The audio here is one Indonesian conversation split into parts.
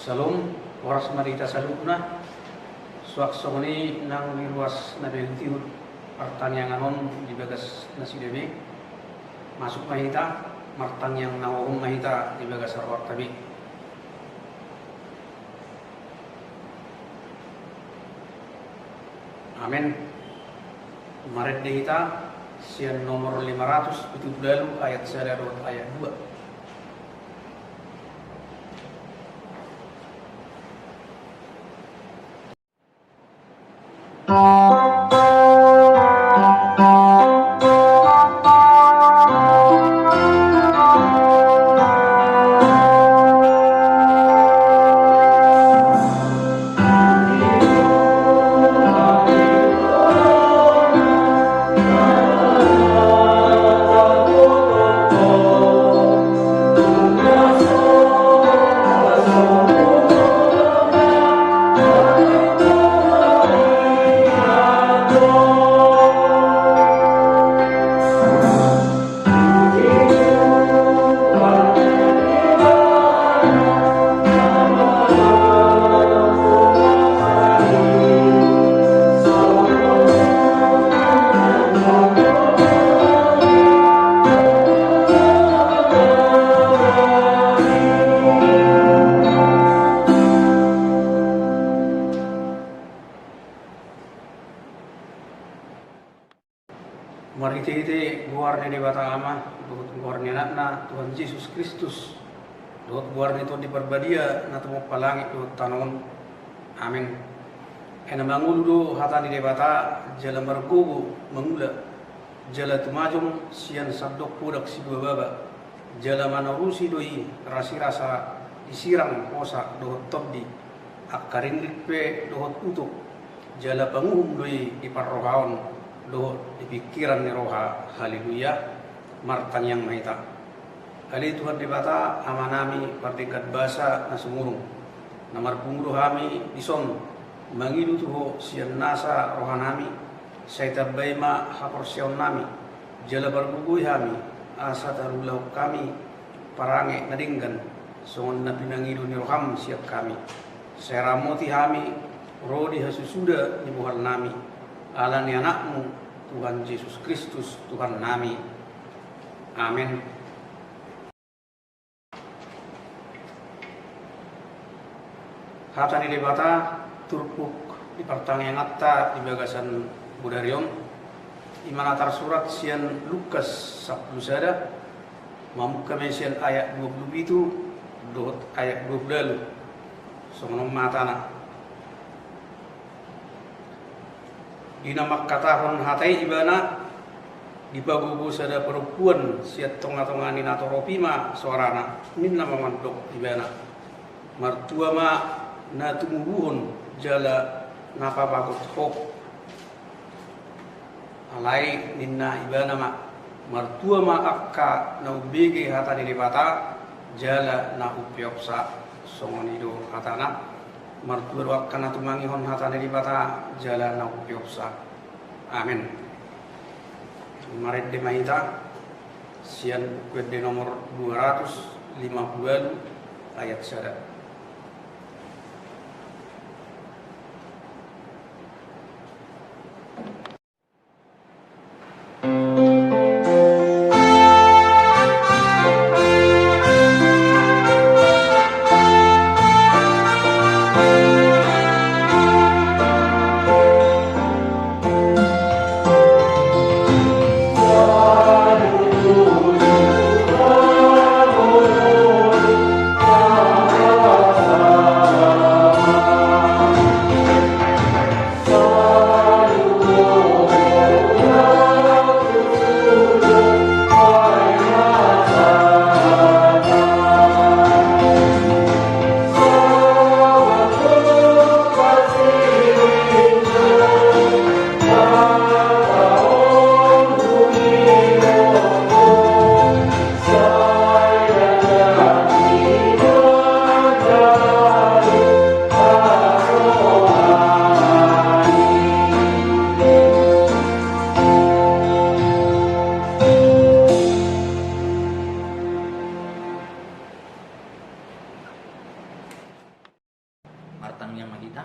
Salum waras marita salubna suak songoni nang liruas na bentiud artang yang anon di bagas nasi dewi masuk mahita martang yang nawum mahita di bagas arwar tabi. Amin. Maret dehita sian nomor 570 ayat 1 ayat 2. Mari kita guarnya di bata ama, dohot guarnya na Tuhan Yesus Kristus, dohot guarnya Tuhan di perbadia, na temu palangit dohot tanon, amin. Ena mangulu hata di bata, jala margogo mangula, jala tumajong sian sabdok pudak si baba, jala manarusi doi rasi rasa disirang posa dohot tobdi, akarin lipe dohot utuk, jala panguhum doi di parrohaon. Do di pikiran ni roha, haleluya, martan yang mahita. Kali Tuhan dibata amanami partingkat basa na sumurung. Namar pungro hami dison mangidu tuho sian nasa rohanami. Saya tabay ma haporsiyon nami. Jala barbugoy hami asa tarulau kami parange nadinggan. Songon na pinangidu ni roham siap kami. Saya ramoti hami rodi hasusuda ni buhal nami. Allah ni anakmu Tuhan Yesus Kristus Tuhan nami. Amin. Hata ni debata turpuk di pertanyaan atta di bagasan Budarion imanatar surat sian Lukas 10 sada mamuka mensian ayat 20 itu dot ayat 20 sonom matana dinamak katahon hatai ibana di bagugu sada perempuan siat tonga-tongani nato ropima suarana minna mamandok ibana martua ma na tumubuhon jala napa bakut hok alai minna ibana ma martua ma akka na ubege hata di bata jala na upyoksa songonido hatana martur wakana tumangi hon hatane di bata jalan na upyopsa. Amin. Maret de mahita sian kwede nomor 250 ayat 1. martang yang mahita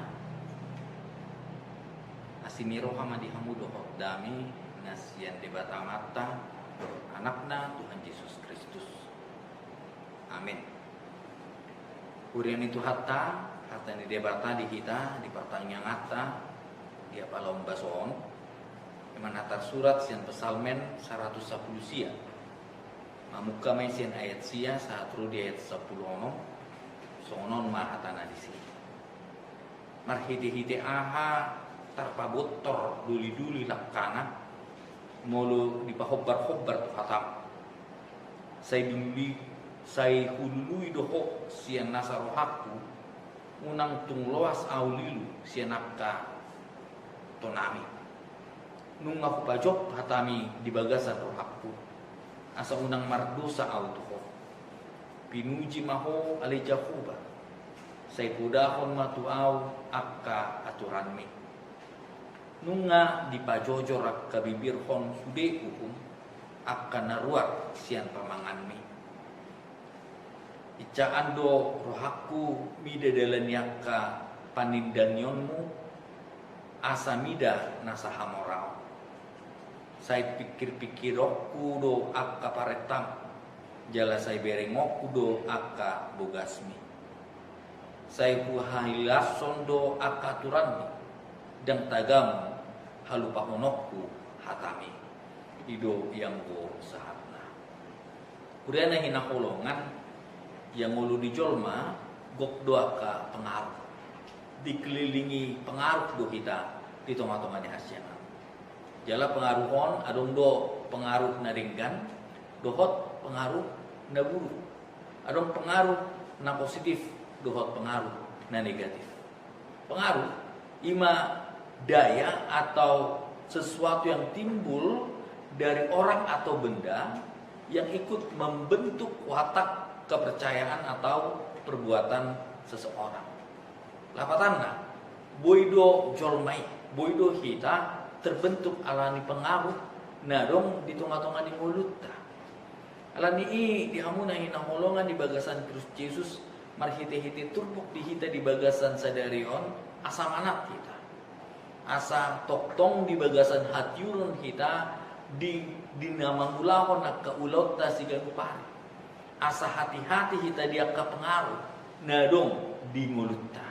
asiniro hama di hamu dohot dami nasian debata mata anakna Tuhan Yesus Kristus. Amin. Urian itu hatta ni debata di kita di pertanyaan hatta dia palom bason eman hatar surat sian pesalmen 110 sia mamuka mai sian ayat sia saatru di ayat 10 ono sonon ma hatana di sini marhide-hide aha tarpabotor duli-duli lakana molo dipahobbar-hobbar tu hatam saya hulului doho sian nasa rohaku unang tungloas aulilu sian napka tonami nung aku pajok hatami di bagasan rohaku asa unang mardosa au doho pinuji maho alejahuba saya pudahon matu au akka aturanmi nunga dipajojor akka bibir hon sude hukum akka naruat sian pamanganmi icaan do rohaku mida dalan yakka panindanyonmu asa mida nasaha morau saya pikir-pikirokku do akka paretam jala saya berengokku do akka bogasmi saya kuhahilason do akka turanmi dan tagamu halupa honokku hatami ido yang go sahatna kuriana hina holongan yang ngulu dijolma gok doa ka pengaruh dikelilingi pengaruh do kita di tengah-tengah di asyana jala pengaruhon adong do pengaruh na ringgan dohot pengaruh na buruk adong pengaruh na positif dohot pengaruh na negatif pengaruh ima daya atau sesuatu yang timbul dari orang atau benda yang ikut membentuk watak kepercayaan atau perbuatan seseorang. Lapatanna boido jolmai, boido kita terbentuk alani pengaruh nadong di tengah-tengah di mulutta. Alani di hamuna hina holongan di bagasan Kristus Yesus marhite-hite turbuk di hita di bagasan sadarion asa manat kita. Asa toktong di bagasan hatiurun kita di dinamangulahon nak kaulot ta sigan upari asa hati-hati kita dia ka pengaruh nadong di mulutta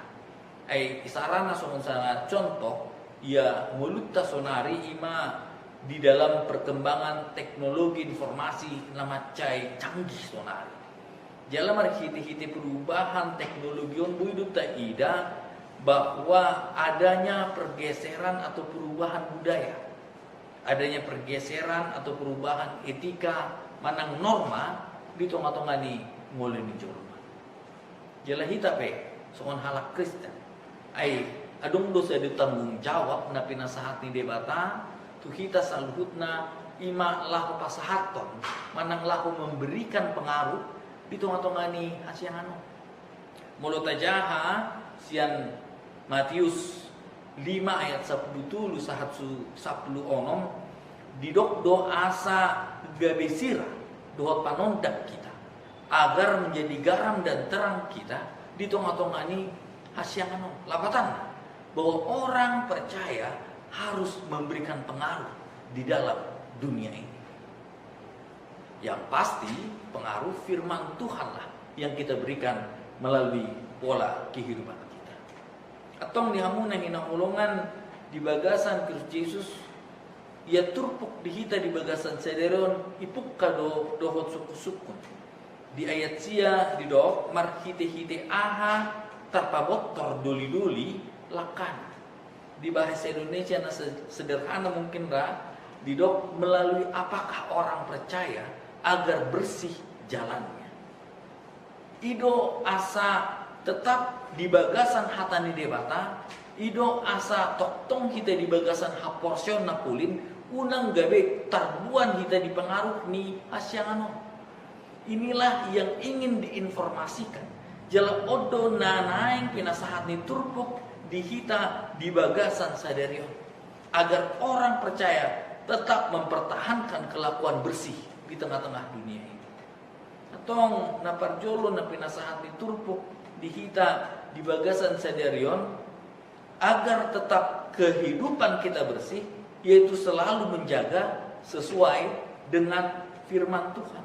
ay isarana songon sana contoh ya mulutta sonari ima di dalam perkembangan teknologi informasi namacai canggih sonari jala mar hiti-hiti perubahan teknologi on hidup ta ida bahwa adanya pergeseran atau perubahan budaya, adanya pergeseran atau perubahan etika manang norma di tengah-tengah ni mulai dijorma. Jala hita pe soal halak Kristen, ai adung dosa ditanggung jawab na pinasahat ni debata tu hita saluhutna ima lahu pasahaton manang lahu memberikan pengaruh di tengah-tengah ni asiangano. Mulut tajaha sian Matius 5 ayat 10 sahatsu 10 onom didok do asa gabesira dohot panondak kita agar menjadi garam dan terang kita di tengah-tengah ini hasyangan lapatan bahwa orang percaya harus memberikan pengaruh di dalam dunia ini. Yang pasti pengaruh firman Tuhan lah yang kita berikan melalui pola kehidupan kita. Atong dihamuna hinahulungan di bagasan Kristus Yesus ia turpuk dihita di bagasan sederon ipuk kado dohot suku-suku di ayat sia di dok marhite-hite aha tarpabotor doli-doli lakan di bahasa Indonesia na sederhana mungkin ra di dok melalui apakah orang percaya agar bersih jalannya ido asa tetap di bagasan hatani debata ido asa toktong kita di bagasan haporsion napulin unang gabe tarbuan kita dipengaruh ni asyangano. Inilah yang ingin diinformasikan jala odo nanaing pinasahat ni turpuk di hita di bagasan sadarion agar orang percaya tetap mempertahankan kelakuan bersih di tengah-tengah dunia ini. Atong naparjolo na pinasahat ni turpuk dihita di di bagasan sadarion agar tetap kehidupan kita bersih, yaitu selalu menjaga sesuai dengan firman Tuhan.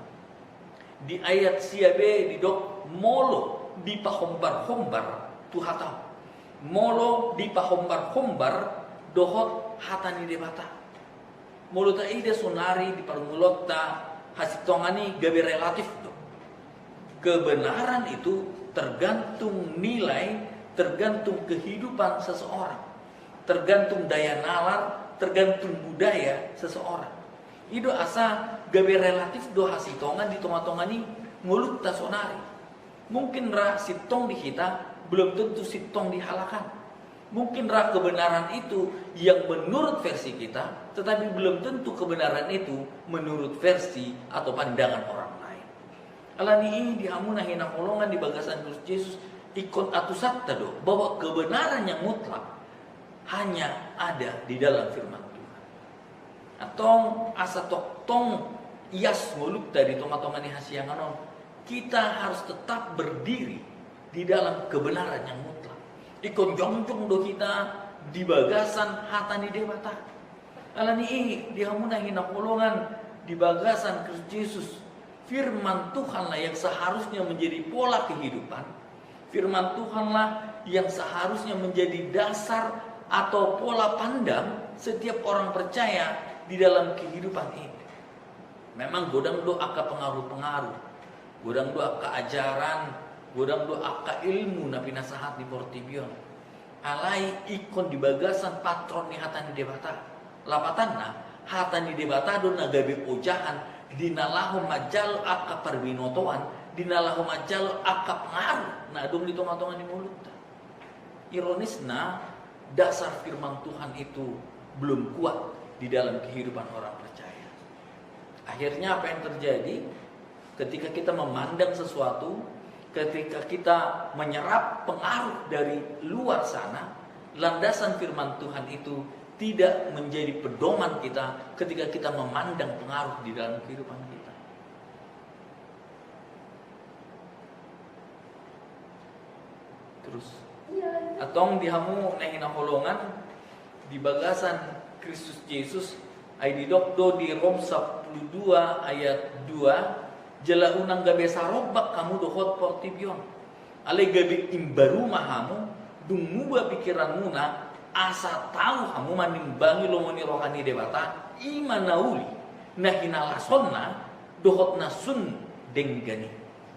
Di ayat siabe di dok molo di pahombar-hombar tuhatau. Molo di pahombar-hombar dohot hatani debata. Molo ta ide sonari di parmulota hasitongani gabe relatif do. Kebenaran itu tergantung nilai, tergantung kehidupan seseorang, tergantung daya nalar, tergantung budaya seseorang. Itu asa gabe relatif do hasitongan di tonga-tonga ni mulut tasonari. Mungkin ra sitong di kita belum tentu sitong di halakan. Mungkin ra kebenaran itu yang menurut versi kita, tetapi belum tentu kebenaran itu menurut versi atau pandangan orang lain. Alani ini dihamuna hina kolongan di bagasan Kristus Yesus ikon atusatta do bahwa kebenaran yang mutlak hanya ada di dalam firman Tuhan. Atau asa toktong ias mulut dari toma-toma ni hasianganon, kita harus tetap berdiri di dalam kebenaran yang mutlak. Ikon jongjong do kita di bagasan hatani debata. Alani ini dihamuna hina kolongan di bagasan Kristus Yesus. Firman Tuhanlah yang seharusnya menjadi pola kehidupan. Firman Tuhanlah yang seharusnya menjadi dasar atau pola pandang setiap orang percaya di dalam kehidupan ini. Memang godang do aka pengaruh-pengaruh, godang do aka ajaran, godang do aka ilmu napi nasahat di Portibion. Alai ikon di bagasan patron ni hatani debata. Lapatanna hatani debata do nagabe ojahan dinalahu majal aka parbinotoan, dinalahu majal aka pengaruh na dong di tonga-tonga ni mulut. Ironisna dasar firman Tuhan itu belum kuat di dalam kehidupan orang percaya. Akhirnya apa yang terjadi ketika kita memandang sesuatu, ketika kita menyerap pengaruh dari luar sana, landasan firman Tuhan itu tidak menjadi pedoman kita ketika kita memandang pengaruh di dalam kehidupan kita. Terus atong dihamu nehina holongan di bagasan Kristus Yesus ay didokdo di Rom 12 ayat 2 jela unang gabe sarobak kamu dohot portibion ale gabe imbaru mahamu dumuba pikiran muna asa tahu hamu manimbangi lomoni rohani debata imanauli nahina lasonna dohot nasun denggani.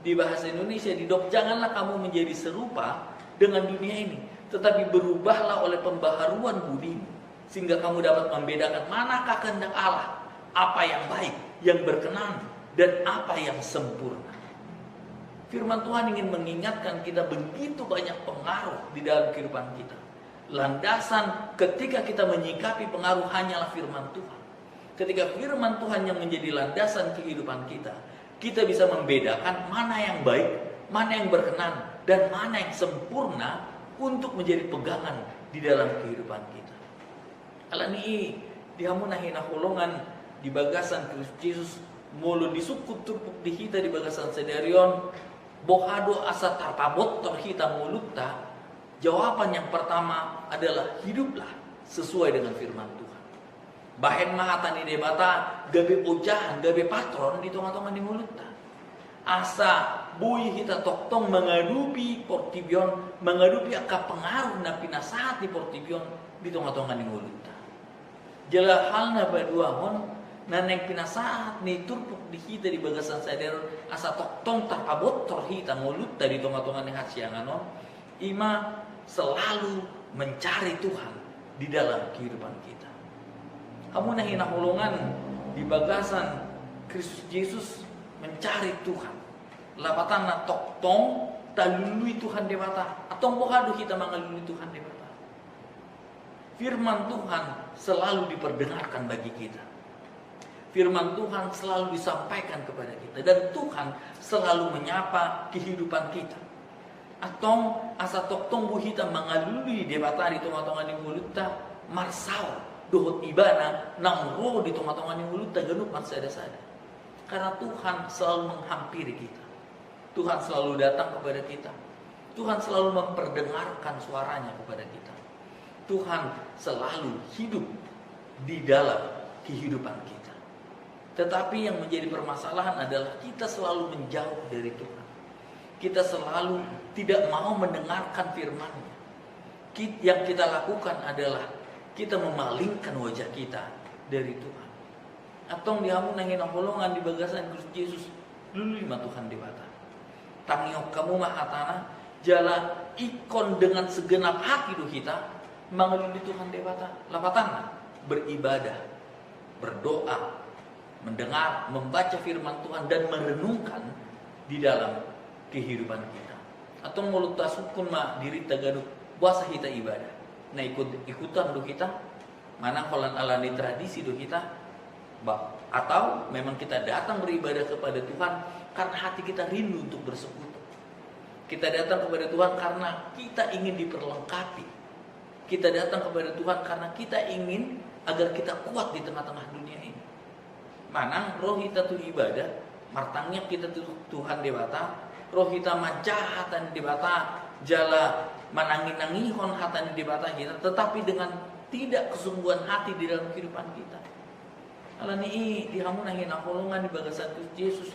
Di bahasa Indonesia didok janganlah kamu menjadi serupa dengan dunia ini, tetapi berubahlah oleh pembaharuan budimu sehingga kamu dapat membedakan manakah kehendak Allah, apa yang baik, yang berkenan, dan apa yang sempurna. Firman Tuhan ingin mengingatkan kita begitu banyak pengaruh di dalam kehidupan kita. Landasan ketika kita menyikapi pengaruh hanyalah firman Tuhan. Ketika firman Tuhan yang menjadi landasan kehidupan kita, kita bisa membedakan mana yang baik, mana yang berkenan, dan mana yang sempurna untuk menjadi pegangan di dalam kehidupan kita. Alani dihamuna hina holongan di bagasan Kristus Yesus mulu disukut tupuk di kita di bagasan sedarion bohado asa tarpabot terhita mulutta. Jawaban yang pertama adalah hiduplah sesuai dengan firman Tuhan. Bahen mahatani debata gabe ojahan gabe patron di tonga-tonga di mulutta. Asa bui kita toktong mengadupi portibion, mengadupi aka pengaruh na pinasahat di portibion di tonga-tonga di mulutta. Jala halna baduahon naneng pinasahat ni turpuk di kita di bagasan sadar asa toktong tarpabot terhita mulutta di tonga-tonga ni hatsianganon. Ima selalu mencari Tuhan di dalam kehidupan kita. Kamu nahina holongan di bagasan Kristus Yesus mencari Tuhan. Lapatan na toktong talului Tuhan debata atau bohado kita mangalului Tuhan debata. Firman Tuhan selalu diperdengarkan bagi kita. Firman Tuhan selalu disampaikan kepada kita dan Tuhan selalu menyapa kehidupan kita. Atong asa toktong buhita mangalului debata di tonga-tonga ni mulutta marsau dohot ibana nang roh di tonga-tonga ni mulutta ganup marsada-sada. Karena Tuhan selalu menghampiri kita. Tuhan selalu datang kepada kita. Tuhan selalu memperdengarkan suaranya kepada kita. Tuhan selalu hidup di dalam kehidupan kita. Tetapi yang menjadi permasalahan adalah kita selalu menjauh dari Tuhan. Kita selalu tidak mau mendengarkan firman-Nya. Yang kita lakukan adalah kita memalingkan wajah kita dari Tuhan. Atong dihamun nangin holongan di bagasan Kristus Yesus dulu lima Tuhan dewata. Tangiok kamu mahatana jala ikon dengan segenap hati do kita mengeluli Tuhan dewata. Lapatan beribadah, berdoa, mendengar, membaca firman Tuhan dan merenungkan di dalam kehidupan kita. Atau mulut tasukun ma diri tagadu puasa kita ibadah. Nah ikutan do kita, mana kolan alani tradisi do kita, atau memang kita datang beribadah kepada Tuhan karena hati kita rindu untuk bersekutu. Kita datang kepada Tuhan karena kita ingin diperlengkapi. Kita datang kepada Tuhan karena kita ingin agar kita kuat di tengah-tengah dunia ini. Manang roh kita tuh ibadah, martangnya kita tuh Tuhan dewata, roh kita majahatan dewata, jala manangin-nangihon hatan dewata kita, tetapi dengan tidak kesungguhan hati di dalam kehidupan kita. Alani dihamun nangin akolongan di bagasan Kristus Yesus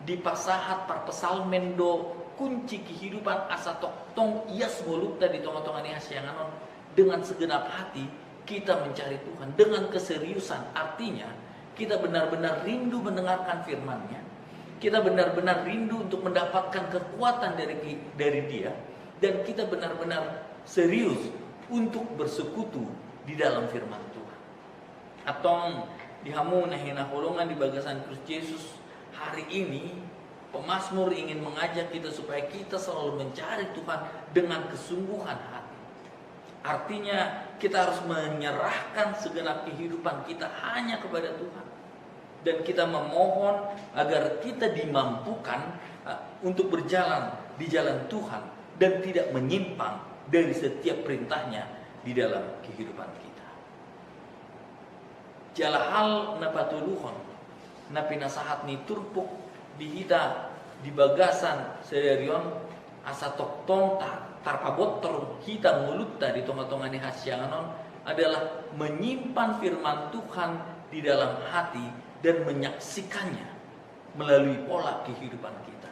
di pasahat par pesalmen do kunci kehidupan asa tong ias goluk tadi tong-tongan hasyanganon dengan segenap hati kita mencari Tuhan dengan keseriusan, artinya kita benar-benar rindu mendengarkan firman-Nya. Kita benar-benar rindu untuk mendapatkan kekuatan dari Dia, dan kita benar-benar serius untuk bersekutu di dalam firman Tuhan. Atau dihamun nahina holongan di bagasan Kristus Yesus hari ini pemazmur ingin mengajak kita supaya kita selalu mencari Tuhan dengan kesungguhan hati. Artinya kita harus menyerahkan segenap kehidupan kita hanya kepada Tuhan. Dan kita memohon agar kita dimampukan untuk berjalan di jalan Tuhan dan tidak menyimpang dari setiap perintah-Nya di dalam kehidupan kita. Jala hal na patuluhon na pinasahat ni turpuk dihita di bagasan sedarion asa toktong tarpabottor kita mulutta di tonga-tonga ni hasyanganon adalah menyimpan firman Tuhan di dalam hati dan menyaksikannya melalui pola kehidupan kita.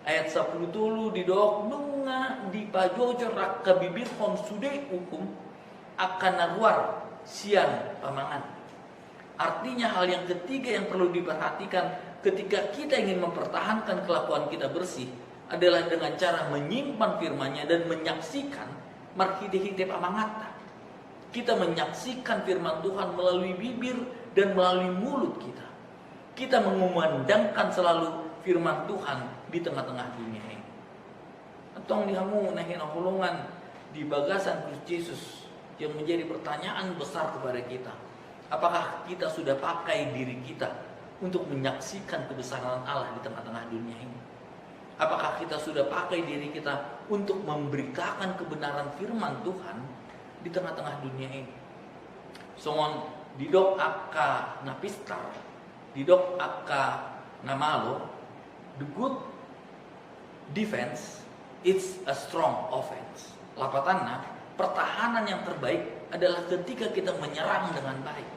Ayat 10 dulu didok nunga di pajojor rakka bibir hon sude hukum akan naruar siang pamangan. Artinya hal yang ketiga yang perlu diperhatikan ketika kita ingin mempertahankan kelakuan kita bersih adalah dengan cara menyimpan firman-Nya dan menyaksikan marhide-hide pamangata. Kita menyaksikan firman Tuhan melalui bibir dan melalui mulut kita. Kita mengumandangkan selalu firman Tuhan di tengah-tengah dunia ini. Atong dihamu nahin holongan di bagasan Kristus Yesus yang menjadi pertanyaan besar kepada kita. Apakah kita sudah pakai diri kita untuk menyaksikan kebesaran Allah di tengah-tengah dunia ini? Apakah kita sudah pakai diri kita untuk memberitakan kebenaran firman Tuhan di tengah-tengah dunia ini? Songon didok akka napistar, didok akka namalo, the good defense it's a strong offense. Lapatanna, pertahanan yang terbaik adalah ketika kita menyerang dengan baik.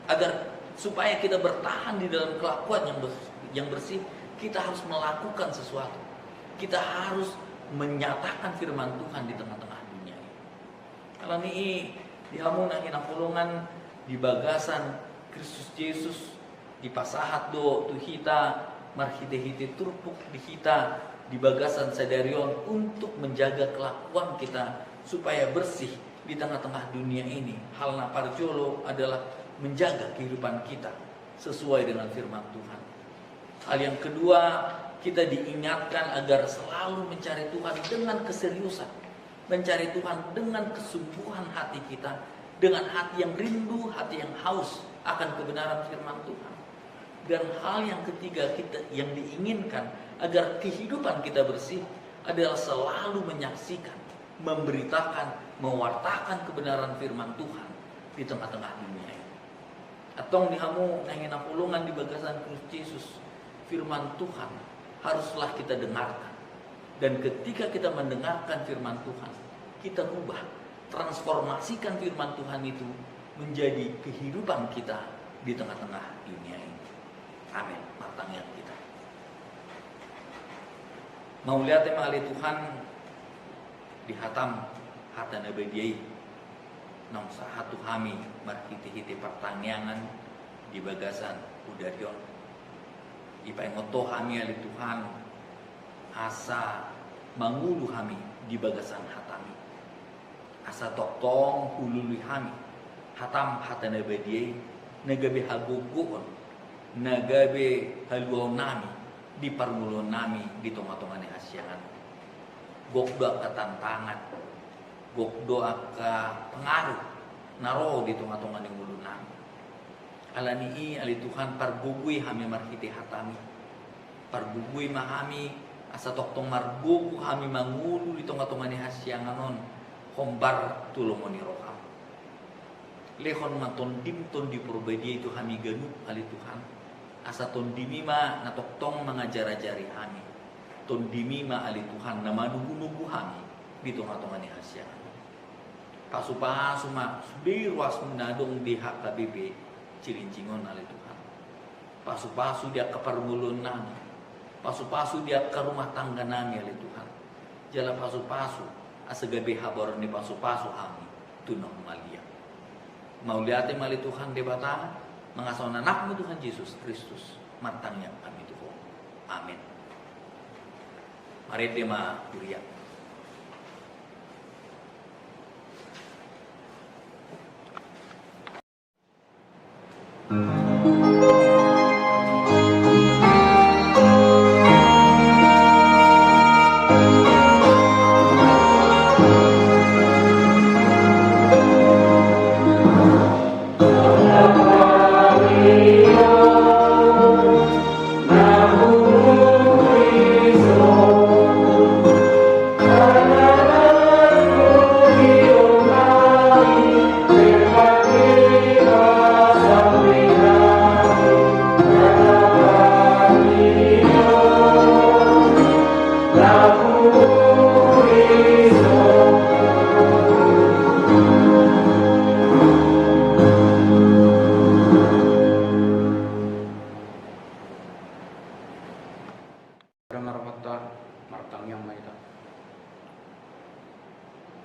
Agar supaya kita bertahan di dalam kelakuan yang bersih, kita harus melakukan sesuatu. Kita harus menyatakan firman Tuhan di tengah-tengah dunia ini. Kalau ini dihamun angin pulungan di bagasan Kristus Yesus di pasahat do tuhita marhite-hite turpuk di kita di bagasan sadarion untuk menjaga kelakuan kita supaya bersih di tengah-tengah dunia ini. Hal naparjolo adalah menjaga kehidupan kita sesuai dengan firman Tuhan. Hal yang kedua, kita diingatkan agar selalu mencari Tuhan dengan keseriusan, mencari Tuhan dengan kesungguhan hati kita, dengan hati yang rindu, hati yang haus akan kebenaran firman Tuhan. Dan hal yang ketiga kita yang diinginkan agar kehidupan kita bersih adalah selalu menyaksikan, memberitakan, mewartakan kebenaran firman Tuhan di tengah-tengah dunia ini. Atau dihamu nangin pulungan di bagasan Kristus Yesus, firman Tuhan haruslah kita dengarkan. Dan ketika kita mendengarkan firman Tuhan, kita rubah, transformasikan firman Tuhan itu menjadi kehidupan kita di tengah-tengah dunia ini. Amin. Matangnya kita. Mau lihat emang Tuhan di hatam hata nabadiai nong sahatu kami marhiti-hiti pertanyaan di bagasan udarion. Ipaingoto kami ali Tuhan asa mangulu kami di bagasan hatami. Asa toktong hulului kami hatam hata nabadiai nagabe haguguon nagabe haluon nami di parmulon nami di tonga-tonga ni hasyangan. Gokdo ka tantangan, gokdo ka pengaruh naro di tonga-tonga ni ulun nami. Alani ali Tuhan pargugui kami marhiti hatami. Pargugui mahami asa toktong margugu kami mangulu di tonga-tonga ni hasyanganon hombar tulungon ni roham. Lehon matondim ton di purbadia itu kami ganup ali Tuhan. Asa tondimima na toktong mga jara-jari kami. Tondimima ali Tuhan na manugu-nugu kami di tonga-tonga ni hasyangan. Pasu-pasu ma sudirwas menadong di HKBP cilincingon ali Tuhan. Pasu-pasu dia ke permulun nami. Pasu-pasu dia ke rumah tangga nami ali Tuhan. Jala pasu-pasu asa gabi habar ni pasu-pasu kami tunong malia. Mau lihatin mali Tuhan di batang mengasahkan anakmu Tuhan Yesus Kristus matangnya kami Tuhan. Amin. Mari tema kuliah.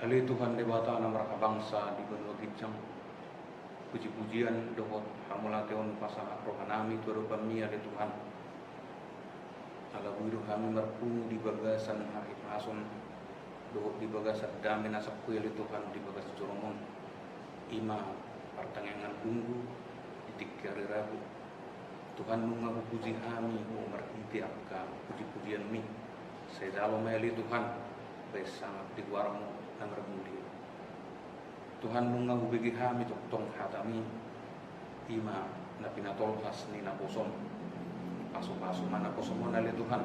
Ali Tuhan debata na mereka bangsa di benua gicang puji-pujian dohot hamulateon pasangan rohanami turu pamia di Tuhan ala buiru kami merpunu di bagasan hari pason dohot di bagasan damin asapku ya di Tuhan di bagasan curungun ima pertengahan tunggu di tikari rabu Tuhan nunga puji kami merhiti akka puji-pujian mi saya dalam meli Tuhan baik sangat di warmu nang remudi Tuhan nunga hubigi kami tong hatami ima na pinatolkas ni na poson pasu-pasu mana poson mo nali Tuhan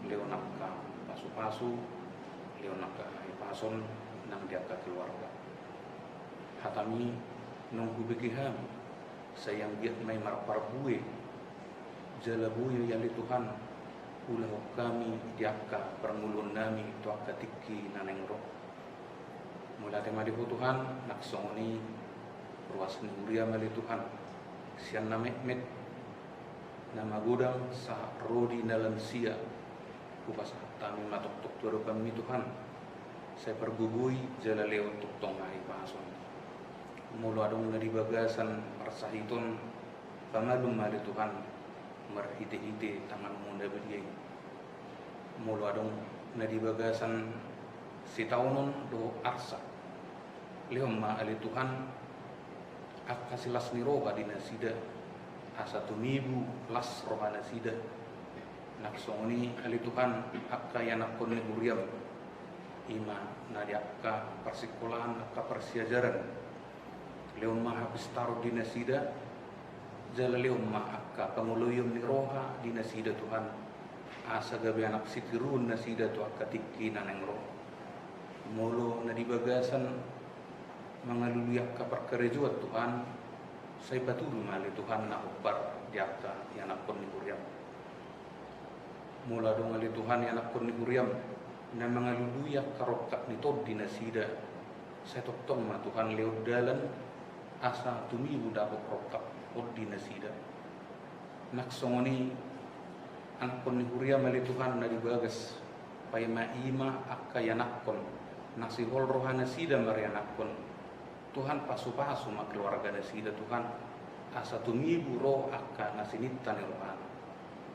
leonaka pasu-pasu leonaka pason nang diaka keluarga hatami nung hubigi kami sayang giat may marparbue jalabuyo yali Tuhan ulah kami diaka permulun nami tu akatiki naneng roh mula tema di Tuhan naksongoni ruas nuria mali Tuhan sian na met nama gudang sa rodi dalam sia kupas tami matok-tok turu kami Tuhan saya pergugui jala leo tuk tongai pason mula adong na di bagasan parsahiton pangadum mali Tuhan merhite-hite tangan munda beliai mula adong na di bagasan si taunon do arsa leom ma ali Tuhan akka silas ni roha di nasida asa tumibu las roha nasida naksongoni ali Tuhan akka yanakon ni huriam ima nadi akka persikolaan akka persiajaran leom ma habis taruh di nasida jala leom ma akka panguluyum ni roha di nasida Tuhan asa gabi anak sitirun nasida tu akka tikki naneng roh mulu na di bagasan mangaluluyak ka perkerejuat Tuhan saya patulu mali Tuhan na ubar diaka yang akon ni kuriam mula dong ali Tuhan yang nakon ni Huriam na mangaluduya karokak ni Tod di nasida saya toktong ma Tuhan lewat dalan asa tumi budak rokak Tod di nasida naksongoni angkon ni Huriam ali Tuhan na dibagas pay maima akka yanakon nasihol rohana sida marianakon Tuhan pasu-pasu ma keluarga nasida Tuhan asa tumibu roh akka nasinitan rohan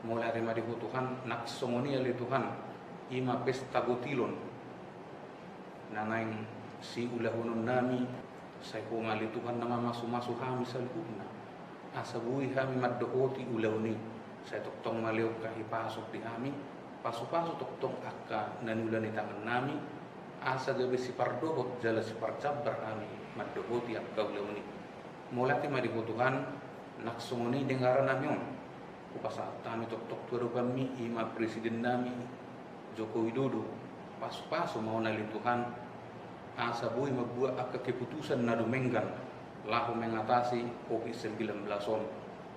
mulai dari madiku Tuhan naksongoni ali Tuhan ima pesta gotilon nanaing si ulahunun nami saya kungali Tuhan nama masu-masu kami salhuna asa bui kami maddohoti ulahuni saya toktong maliw kahi pasok di kami pasu-pasu toktong akka nanulani tangan nami asa gabi si pardohot jala si parcabar kami maddohoti akka ulahuni mulai madiku Tuhan naksongoni dengaran namion kupasa kami tok-tok tuaro kami ima presiden nami Joko Widodo pasu-pasu mau nali Tuhan asa bui mabuat akka keputusan na dumenggan lahu mengatasi COVID-19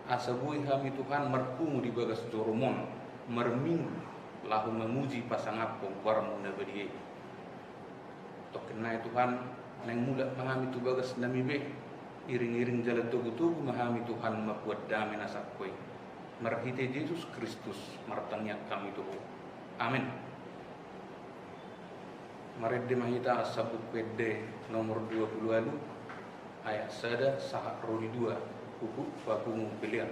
asa bui kami Tuhan merpungu di bagas joromon merminggu lahu memuji pasangapong warmu na badie tok kenai Tuhan nang mula mangami tu bagas namibe iring-iring jalan tugu-tugu mahami Tuhan mabuat damai nasakwe marhite Yesus Kristus martanya kami tuh amin maredde mahita sabuk pede nomor 20 ayat sada sahak roli 2 buku bakumu pilihan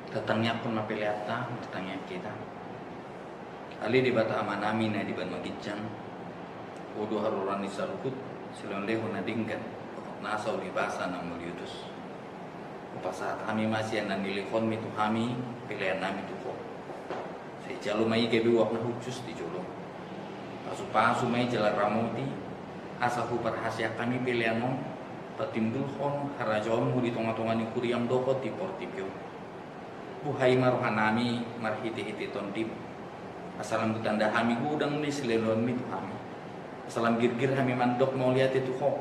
Datangnya pun mapeliata, datangnya kita. Ali di bata amanami na di ban magijang. Udo haruran di salukut, silon leho na dinggan. Nasaw di basa ng muliutus. Upasa kami masih nan nilikon mi tu kami, pilihan nami tu ko. Sa ijalo may kebiwak na hucus di jolo. Pasu-pasu may jalan ramuti, asa hu perhasia kami pilihan mo, patimbulhon harajon mo di tonga-tonga ni kuriam dokot di portipyo. Buhay maruhan nami marhiti-hiti tondip asalam butanda kami gudang ni silelon mi tu kami asalam girgir kami mandok mau lihat itu ho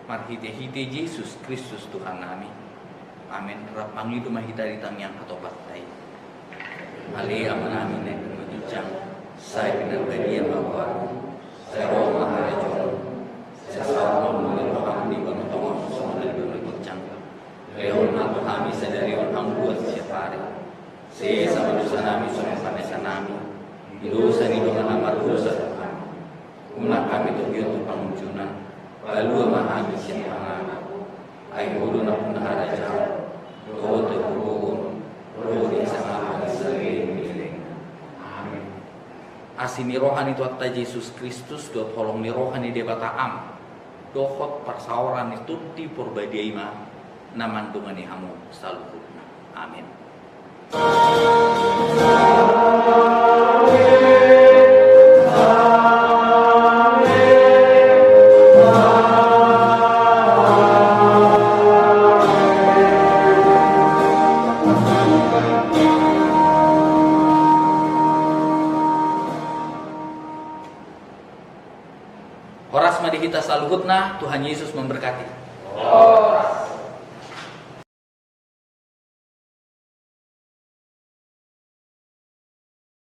marhiti-hiti Yesus Kristus Tuhan nami amin rap mangi tu mahita di tangyang atau batai Ali amanami nek mujujang. Saya benar bagian bawa. Saya roh maharajon. Saya selalu mengenal kami bangun tongong semua dari bermujujang. Leon aku kami sadari orang buat siapa hari. Saya sama dosa nami sama panesa nami. Dosa ni dengan amat dosa kami. Kumlah kami tujuan untuk pengunjunan. Lalu memahami siapa nami. Ayo dulu nak pun harajan. Roh terhubung. Roh yang sangat sering. Amin. Asini rohani tu atta Yesus Kristus do tolong ni rohani de bataam. Dohot persauran itu di perbadiai ma naman dungani hamu saluhutna. Amin. Horas madihita saluhutna, Tuhan Yesus memberkati.